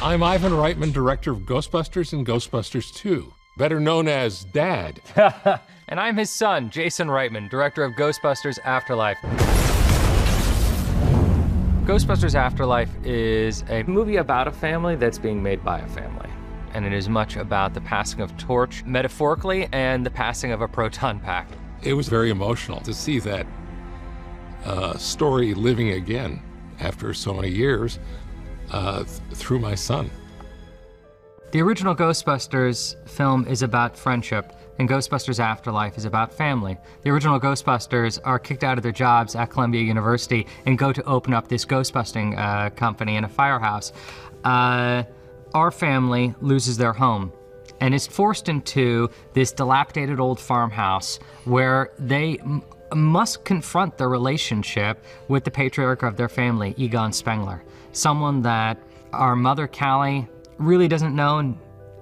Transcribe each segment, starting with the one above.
I'm Ivan Reitman, director of Ghostbusters and Ghostbusters 2, better known as Dad. And I'm his son, Jason Reitman, director of Ghostbusters Afterlife. Ghostbusters Afterlife is a movie about a family that's being made by a family. And it is much about the passing of torch, metaphorically, and the passing of a proton pack. It was very emotional to see that story living again after so many years through my son. The original Ghostbusters film is about friendship, and Ghostbusters Afterlife is about family. The original Ghostbusters are kicked out of their jobs at Columbia University and go to open up this ghostbusting company in a firehouse. Our family loses their home and is forced into this dilapidated old farmhouse where they must confront their relationship with the patriarch of their family, Egon Spengler, someone that our mother, Callie, really doesn't know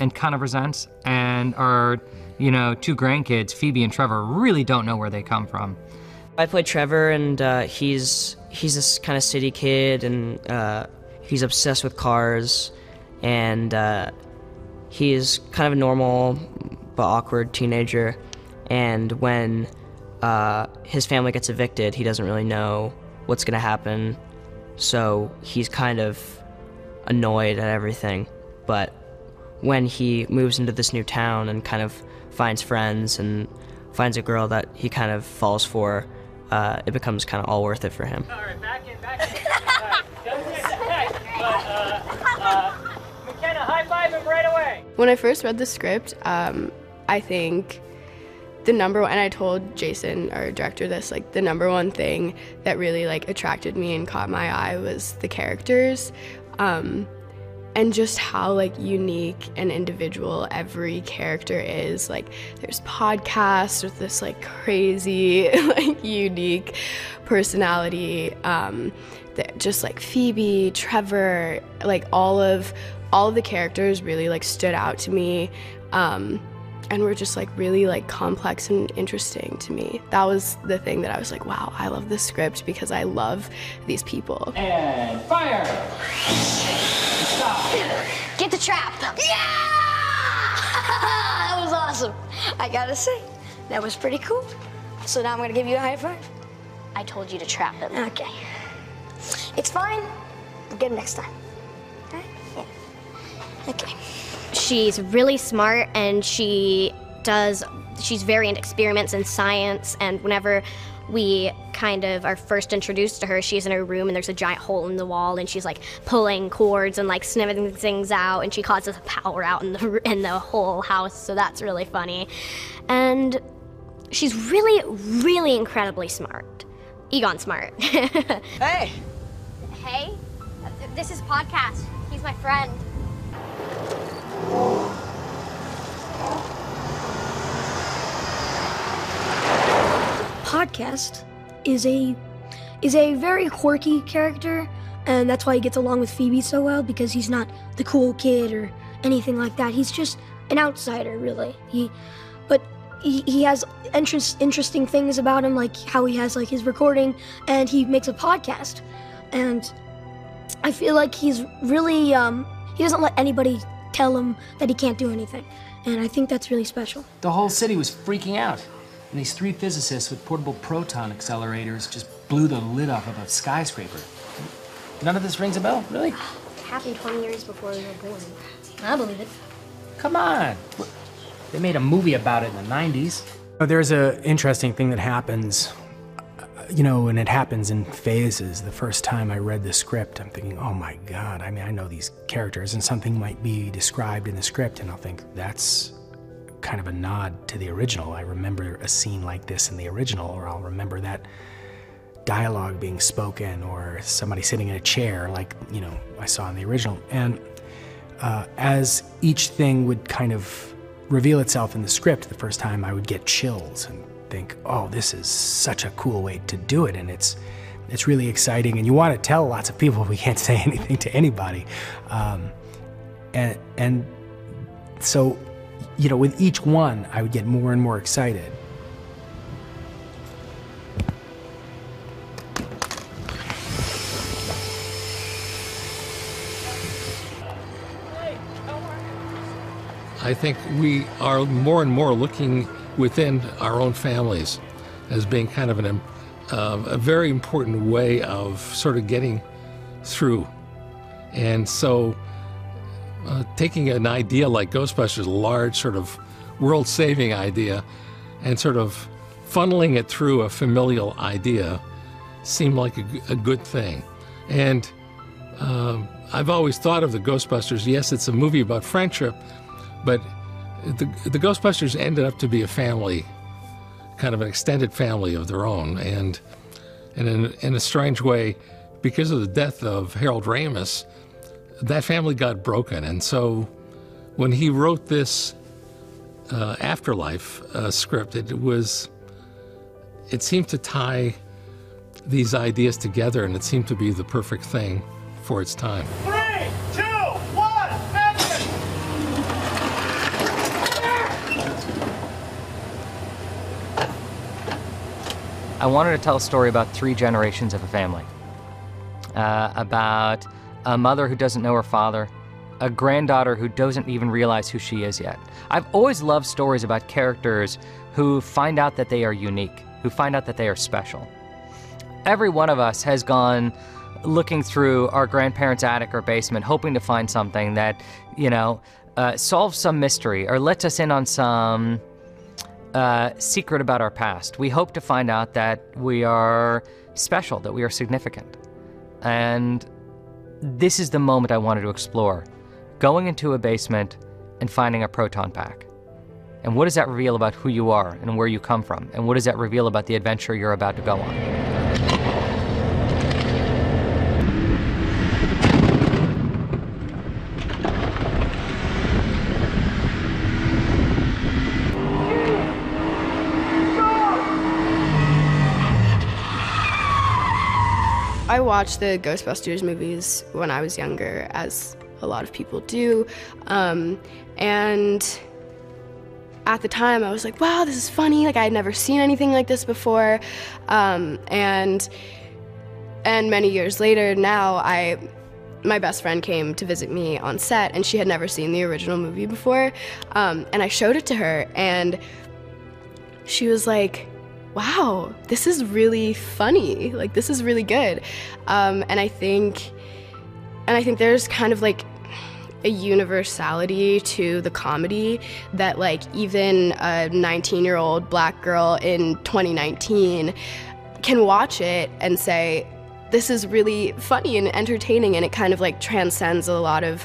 and kind of resents, and our, two grandkids, Phoebe and Trevor, really don't know where they come from. I play Trevor, and he's this kind of city kid, and he's obsessed with cars, and he's kind of a normal but awkward teenager, and when his family gets evicted, he doesn't really know what's gonna happen, so he's kind of annoyed at everything. But when he moves into this new town and kind of finds friends and finds a girl that he kind of falls for, it becomes kind of all worth it for him. All right, back in. All right, don't get attacked, but McKenna, high-five him right away. When I first read the script, I think the number one, and I told Jason, our director, this, the number one thing that really attracted me and caught my eye was the characters. And just how unique and individual every character is. There's podcasts with this crazy unique personality. Just Phoebe, Trevor, all of the characters really stood out to me. And were just really complex and interesting to me. That was the thing that I was wow, I love this script because I love these people. And fire! Stop. Get the trap. Yeah! That was awesome. I gotta say, that was pretty cool. So now I'm gonna give you a high five. I told you to trap him. Okay. It's fine. We'll get him next time. Okay? Yeah. Okay. She's really smart, and she's very into experiments and science, and whenever we kind of are first introduced to her, she's in her room and there's a giant hole in the wall, and she's pulling cords and sniffing things out, and she causes a power out in the whole house, so that's really funny. And she's really, really incredibly smart. Egon smart. Hey! Hey, this is Podcast. He's my friend. Podcast is a very quirky character, and that's why he gets along with Phoebe so well, because he's not the cool kid or anything like that. He's just an outsider, really. But he has interesting things about him, like how he has his recording, and he makes a podcast. And I feel like he's really he doesn't let anybody tell him that he can't do anything, and I think that's really special. The whole city was freaking out, and these three physicists with portable proton accelerators just blew the lid off of a skyscraper. None of this rings a bell, really? It happened 20 years before we were born. I believe it. Come on. They made a movie about it in the 90s. There's an interesting thing that happens, and it happens in phases. The first time I read the script, I'm thinking, oh my God, I know these characters, and something might be described in the script, and I'll think, that's kind of a nod to the original. I remember a scene like this in the original, or I'll remember that dialogue being spoken, or somebody sitting in a chair like, I saw in the original. And as each thing would kind of reveal itself in the script, the first time I would get chills and think, oh, this is such a cool way to do it, and it's really exciting, and you want to tell lots of people, we can't say anything to anybody. And so, with each one, I would get more and more excited. I think we are more and more looking within our own families as being kind of a very important way of sort of getting through. And so taking an idea like Ghostbusters, a large sort of world-saving idea, and sort of funneling it through a familial idea seemed like a good thing. And I've always thought of the Ghostbusters, yes, it's a movie about friendship, but the Ghostbusters ended up to be a family, kind of an extended family of their own. And in a strange way, because of the death of Harold Ramis, that family got broken. And so when he wrote this Afterlife script, it seemed to tie these ideas together, and it seemed to be the perfect thing for its time. 3, 2, 1, action! I wanted to tell a story about 3 generations of a family. About a mother who doesn't know her father, a granddaughter who doesn't even realize who she is yet. I've always loved stories about characters who find out that they are unique, who find out that they are special. Every one of us has gone looking through our grandparents' attic or basement, hoping to find something that, solves some mystery or lets us in on some secret about our past. We hope to find out that we are special, that we are significant. And this is the moment I wanted to explore. Going into a basement and finding a proton pack. And what does that reveal about who you are and where you come from? And what does that reveal about the adventure you're about to go on? I watched the Ghostbusters movies when I was younger, as a lot of people do, and at the time I was like, wow, this is funny, like I had never seen anything like this before, and many years later now, my best friend came to visit me on set, and she had never seen the original movie before, and I showed it to her, and she was like, wow, this is really funny, like this is really good, and I think there's kind of like a universality to the comedy that like even a 19-year-old black girl in 2019 can watch it and say, this is really funny and entertaining, and it kind of like transcends a lot of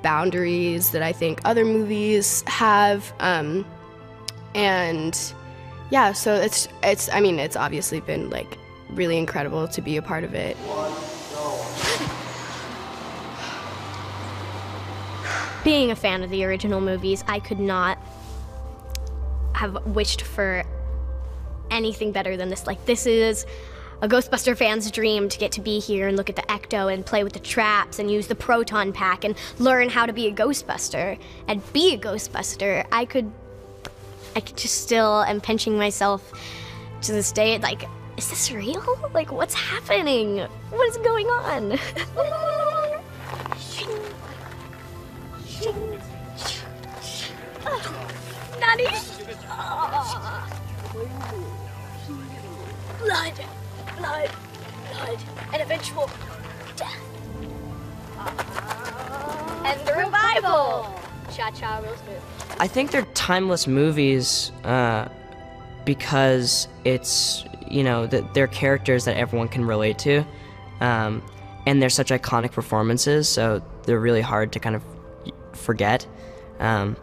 boundaries that I think other movies have, and yeah, so it's obviously been like really incredible to be a part of it. Being a fan of the original movies, I could not have wished for anything better than this. Like, this is a Ghostbuster fan's dream to get to be here and look at the ecto and play with the traps and use the proton pack and learn how to be a Ghostbuster and be a Ghostbuster. I could just still am pinching myself to this day, like, is this real? Like, what's happening? What is going on? Nani? Blood, blood, blood, and eventual death. And the revival. Cha-cha real smooth. I think they're timeless movies because it's, they're characters that everyone can relate to, and they're such iconic performances, so they're really hard to kind of forget. And,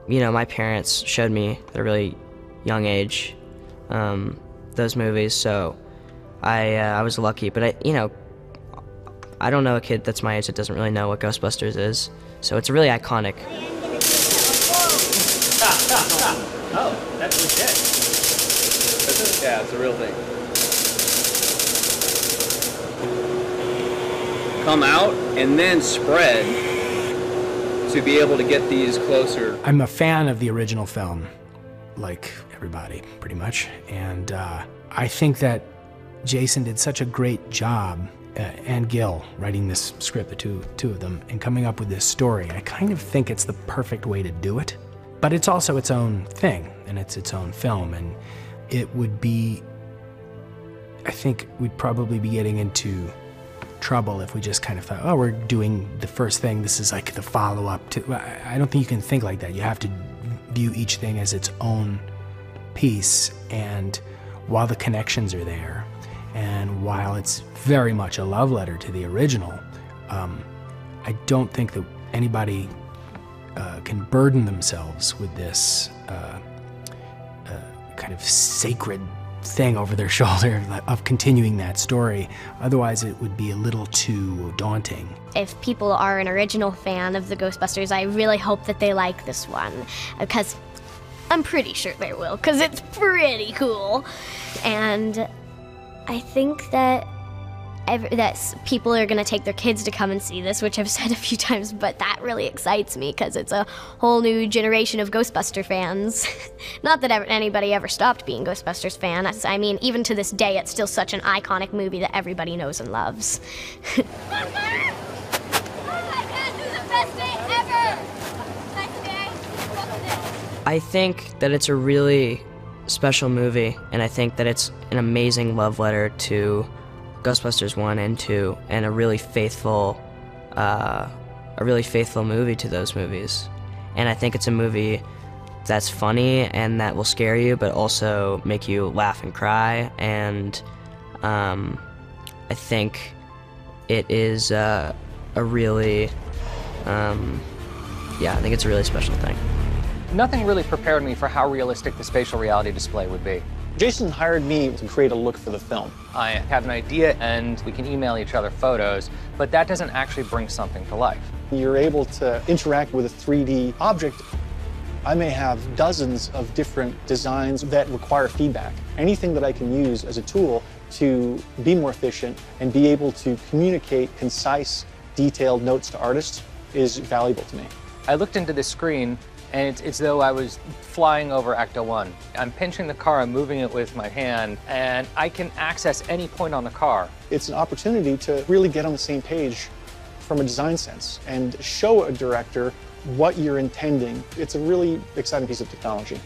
my parents showed me at a really young age those movies, so I was lucky, but I don't know a kid that's my age that doesn't really know what Ghostbusters is, so it's really iconic. Oh, that's legit. Yeah, it's a real thing. Come out and then spread to be able to get these closer. I'm a fan of the original film, like everybody, pretty much. And I think that Jason did such a great job and Gil writing this script, the two of them, and coming up with this story, I kind of think it's the perfect way to do it. But it's also its own thing, and it's its own film, and it would be, I think we'd probably be getting into trouble if we just kind of thought, oh, we're doing the first thing, this is like the follow-up to, I don't think you can think like that. You have to view each thing as its own piece, and while the connections are there, and while it's very much a love letter to the original, I don't think that anybody can burden themselves with this kind of sacred thing over their shoulder of continuing that story. Otherwise, it would be a little too daunting. If people are an original fan of the Ghostbusters, I really hope that they like this one, because I'm pretty sure they will, because it's pretty cool. And I think that people are going to take their kids to come and see this, which I've said a few times, but that really excites me because it's a whole new generation of Ghostbuster fans. Not that anybody ever stopped being Ghostbusters fan. I mean, even to this day, it's still such an iconic movie that everybody knows and loves. I think that it's a really special movie, and I think that it's an amazing love letter to Ghostbusters 1 and 2, and a really faithful movie to those movies. And I think it's a movie that's funny and that will scare you, but also make you laugh and cry. And I think it is I think it's a really special thing. Nothing really prepared me for how realistic the spatial reality display would be. Jason hired me to create a look for the film. I have an idea and we can email each other photos, but that doesn't actually bring something to life. You're able to interact with a 3D object. I may have dozens of different designs that require feedback. Anything that I can use as a tool to be more efficient and be able to communicate concise, detailed notes to artists is valuable to me. I looked into this screen and it's as though I was flying over Ecto 1. I'm pinching the car, I'm moving it with my hand, and I can access any point on the car. It's an opportunity to really get on the same page from a design sense and show a director what you're intending. It's a really exciting piece of technology.